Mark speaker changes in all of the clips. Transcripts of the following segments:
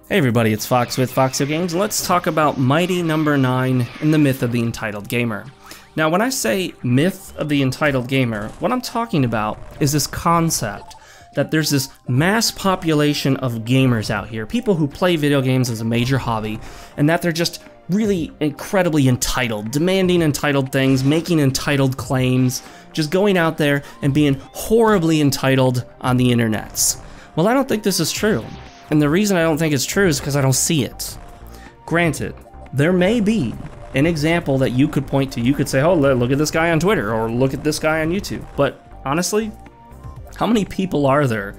Speaker 1: Hey everybody, it's Fox with FoxeoGames, and let's talk about Mighty Number 9 and the myth of the entitled gamer. Now, when I say myth of the entitled gamer, what I'm talking about is this concept that there's this mass population of gamers out here, people who play video games as a major hobby, and that they're just really incredibly entitled, demanding entitled things, making entitled claims, just going out there and being horribly entitled on the internets. Well, I don't think this is true. And the reason I don't think it's true is because I don't see it. Granted, there may be an example that you could point to. You could say, oh, look at this guy on Twitter, or look at this guy on YouTube. But honestly, how many people are there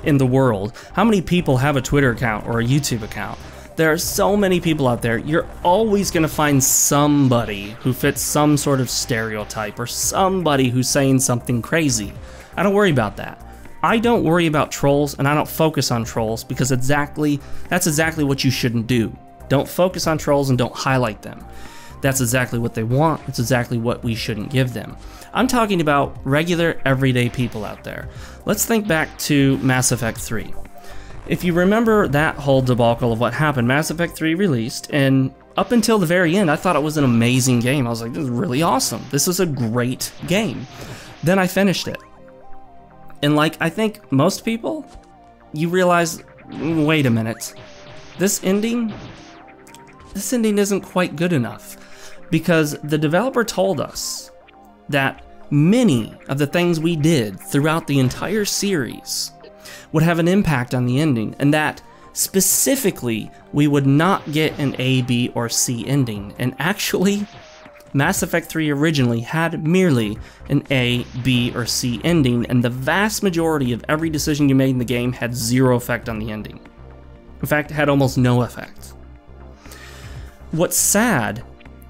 Speaker 1: in the world? How many people have a Twitter account or a YouTube account? There are so many people out there. You're always going to find somebody who fits some sort of stereotype, or somebody who's saying something crazy. I don't worry about that. I don't worry about trolls, and I don't focus on trolls, because that's exactly what you shouldn't do. Don't focus on trolls and don't highlight them. That's exactly what they want. It's exactly what we shouldn't give them. I'm talking about regular, everyday people out there. Let's think back to Mass Effect 3. If you remember that whole debacle of what happened, Mass Effect 3 released, and up until the very end, I thought it was an amazing game. I was like, this is really awesome. This is a great game. Then I finished it. And like I think most people, you realize, wait a minute, this ending isn't quite good enough, because the developer told us that many of the things we did throughout the entire series would have an impact on the ending, and that specifically we would not get an A, B, or C ending. And actually, Mass Effect 3 originally had merely an A, B, or C ending, and the vast majority of every decision you made in the game had zero effect on the ending. In fact, it had almost no effect. What's sad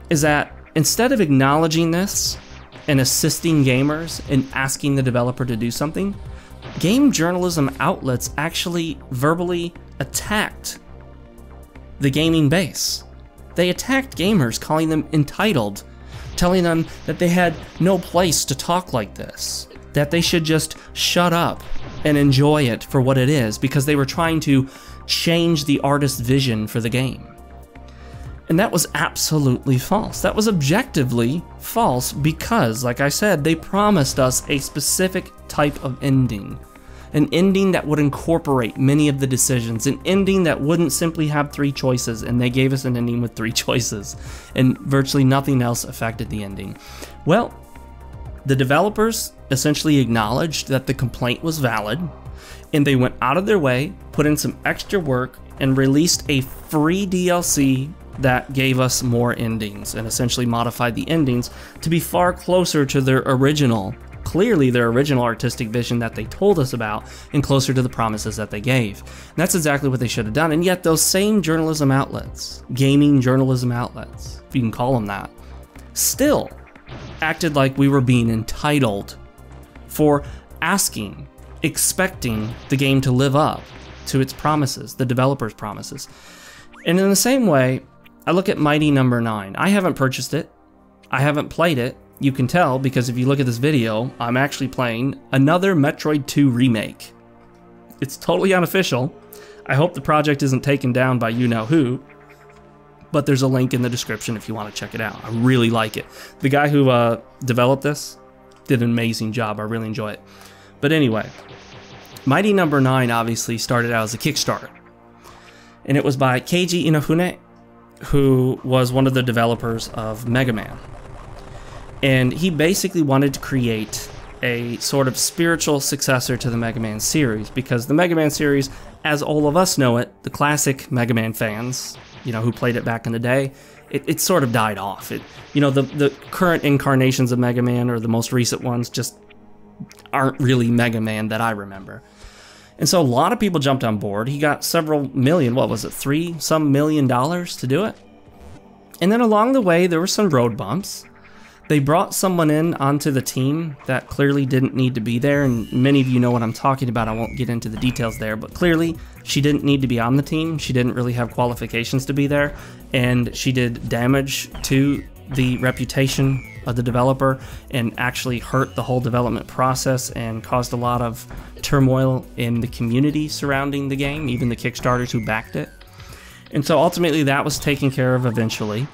Speaker 1: is that instead of acknowledging this and assisting gamers in asking the developer to do something, game journalism outlets actually verbally attacked the gaming base. They attacked gamers, calling them entitled, telling them that they had no place to talk like this, that they should just shut up and enjoy it for what it is, because they were trying to change the artist's vision for the game. And that was absolutely false. That was objectively false, because, like I said, they promised us a specific type of ending. An ending that would incorporate many of the decisions, an ending that wouldn't simply have 3 choices, and they gave us an ending with 3 choices, and virtually nothing else affected the ending. Well, the developers essentially acknowledged that the complaint was valid, and they went out of their way, put in some extra work, and released a free DLC that gave us more endings, and essentially modified the endings to be far closer to their original, clearly their original artistic vision that they told us about, and closer to the promises that they gave. And that's exactly what they should have done. And yet those same journalism outlets, gaming journalism outlets, if you can call them that, still acted like we were being entitled for asking, expecting the game to live up to its promises, the developer's promises. And in the same way, I look at Mighty Number 9. I haven't purchased it. I haven't played it. You can tell because if you look at this video, I'm actually playing another Metroid 2 remake. It's totally unofficial. I hope the project isn't taken down by you-know-who, but there's a link in the description if you want to check it out. I really like it. The guy who developed this did an amazing job. I really enjoy it. But anyway, Mighty Number 9 obviously started out as a Kickstarter, and it was by Keiji Inafune, who was one of the developers of Mega Man. And he basically wanted to create a sort of spiritual successor to the Mega Man series, because the Mega Man series, as all of us know it, the classic Mega Man fans, you know, who played it back in the day, it sort of died off. The current incarnations of Mega Man, or the most recent ones, just aren't really Mega Man that I remember. And so a lot of people jumped on board. He got several million, what was it, $3-some million to do it? And then along the way, there were some road bumps. They brought someone in onto the team that clearly didn't need to be there, and many of you know what I'm talking about. I won't get into the details there, but clearly she didn't need to be on the team. She didn't really have qualifications to be there, and she did damage to the reputation of the developer and actually hurt the whole development process and caused a lot of turmoil in the community surrounding the game, even the Kickstarters who backed it. And so ultimately that was taken care of eventually.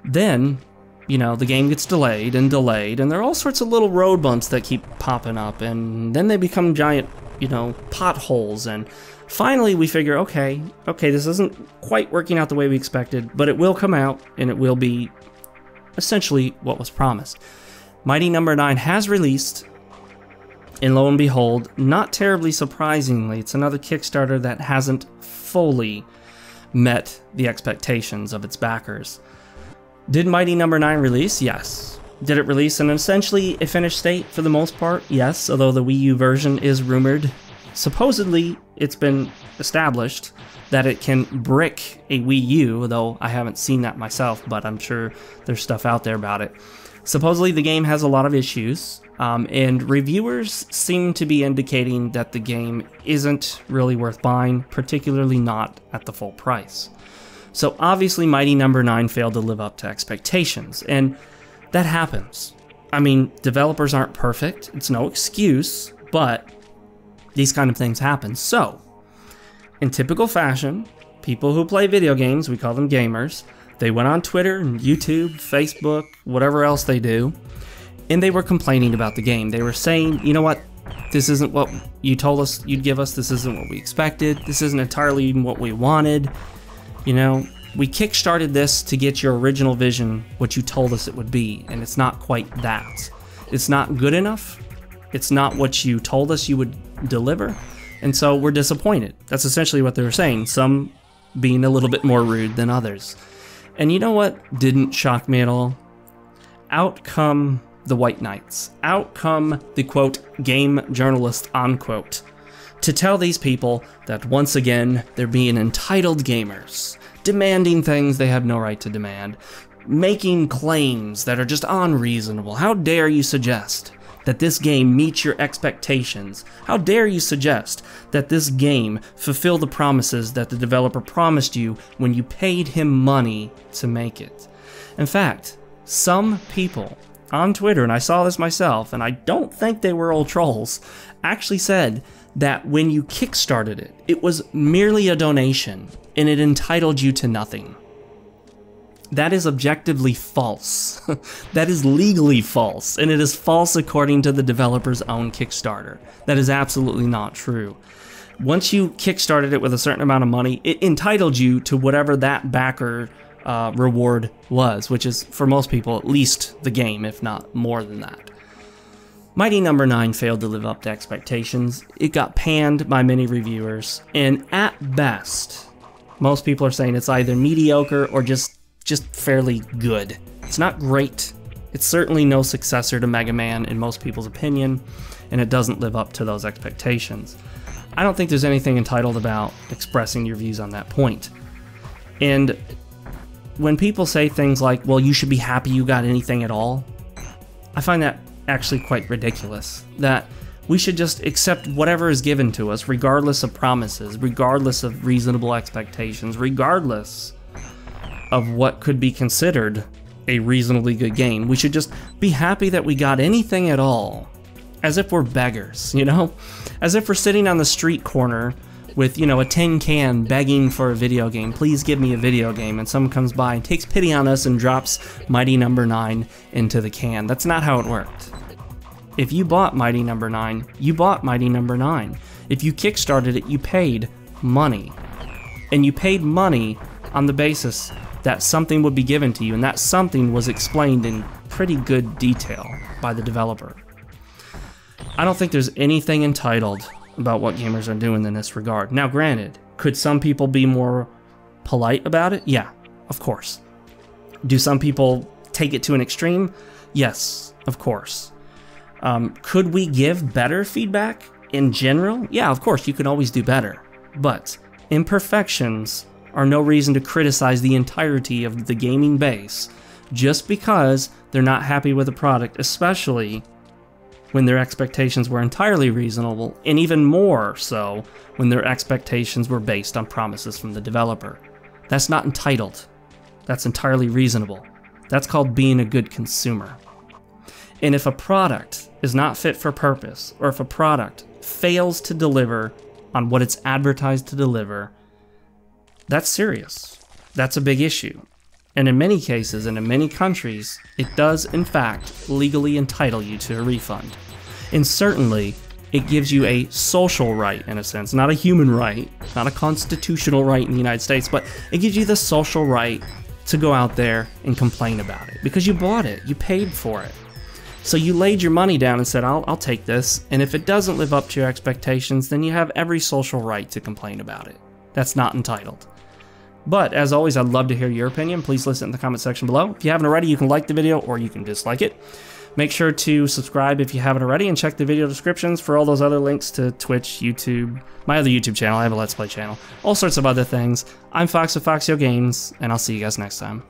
Speaker 1: Then, you know, the game gets delayed, and there are all sorts of little road bumps that keep popping up, and then they become giant, you know, potholes, and finally we figure, okay, this isn't quite working out the way we expected, but it will come out, and it will be essentially what was promised. Mighty Number 9 has released, and lo and behold, not terribly surprisingly, it's another Kickstarter that hasn't fully met the expectations of its backers. Did Mighty Number 9 release? Yes. Did it release in essentially a finished state for the most part? Yes, although the Wii U version is rumored. Supposedly, it's been established that it can brick a Wii U, though I haven't seen that myself, but I'm sure there's stuff out there about it. Supposedly, the game has a lot of issues, and reviewers seem to be indicating that the game isn't really worth buying, particularly not at the full price. So obviously, Mighty Number 9 failed to live up to expectations, and that happens. I mean, developers aren't perfect, it's no excuse, but these kind of things happen. So, in typical fashion, people who play video games, we call them gamers, they went on Twitter and YouTube, Facebook, whatever else they do, and they were complaining about the game. They were saying, you know what, this isn't what you told us you'd give us, this isn't what we expected, this isn't entirely even what we wanted. You know, we kickstarted this to get your original vision, what you told us it would be, and it's not quite that. It's not good enough, it's not what you told us you would deliver, and so we're disappointed. That's essentially what they were saying, some being a little bit more rude than others. And you know what didn't shock me at all? Out come the White Knights. Out come the, quote, game journalist, unquote, to tell these people that once again they're being entitled gamers, demanding things they have no right to demand, making claims that are just unreasonable. How dare you suggest that this game meets your expectations? How dare you suggest that this game fulfill the promises that the developer promised you when you paid him money to make it? In fact, some people on Twitter, and I saw this myself, and I don't think they were old trolls, actually said that when you kickstarted it, it was merely a donation and it entitled you to nothing. That is objectively false. That is legally false, and it is false according to the developer's own Kickstarter. That is absolutely not true. Once you kickstarted it with a certain amount of money, it entitled you to whatever that backer reward was, which is, for most people, at least the game, if not more than that. Mighty Number 9 failed to live up to expectations. It got panned by many reviewers, and at best, most people are saying it's either mediocre or just fairly good. It's not great. It's certainly no successor to Mega Man in most people's opinion, and it doesn't live up to those expectations. I don't think there's anything entitled about expressing your views on that point. And when people say things like, well, you should be happy you got anything at all, I find that actually quite ridiculous. That we should just accept whatever is given to us, regardless of promises, regardless of reasonable expectations, regardless of what could be considered a reasonably good game. We should just be happy that we got anything at all, as if we're beggars, you know? As if we're sitting on the street corner with, you know, a tin can begging for a video game. Please give me a video game. And someone comes by and takes pity on us and drops Mighty Number 9 into the can. That's not how it worked. If you bought Mighty Number 9, you bought Mighty Number 9. If you kickstarted it, you paid money. And you paid money on the basis that something would be given to you, and that something was explained in pretty good detail by the developer. I don't think there's anything entitled about what gamers are doing in this regard. Now granted, could some people be more polite about it? Yeah, of course. Do some people take it to an extreme? Yes, of course. Could we give better feedback in general? Yeah, of course, you can always do better. But imperfections are no reason to criticize the entirety of the gaming base just because they're not happy with the product, especially when their expectations were entirely reasonable, and even more so when their expectations were based on promises from the developer. That's not entitled. That's entirely reasonable. That's called being a good consumer. And if a product is not fit for purpose, or if a product fails to deliver on what it's advertised to deliver, that's serious. That's a big issue. And in many cases and in many countries, it does in fact legally entitle you to a refund. And certainly, it gives you a social right in a sense, not a human right, not a constitutional right in the United States, but it gives you the social right to go out there and complain about it because you bought it, you paid for it. So you laid your money down and said, I'll take this, and if it doesn't live up to your expectations, then you have every social right to complain about it. That's not entitled. But as always, I'd love to hear your opinion. Please list it in the comment section below. If you haven't already, you can like the video or you can dislike it. Make sure to subscribe if you haven't already and check the video descriptions for all those other links to Twitch, YouTube, my other YouTube channel. I have a Let's Play channel, all sorts of other things. I'm Fox of FoxeoGames, and I'll see you guys next time.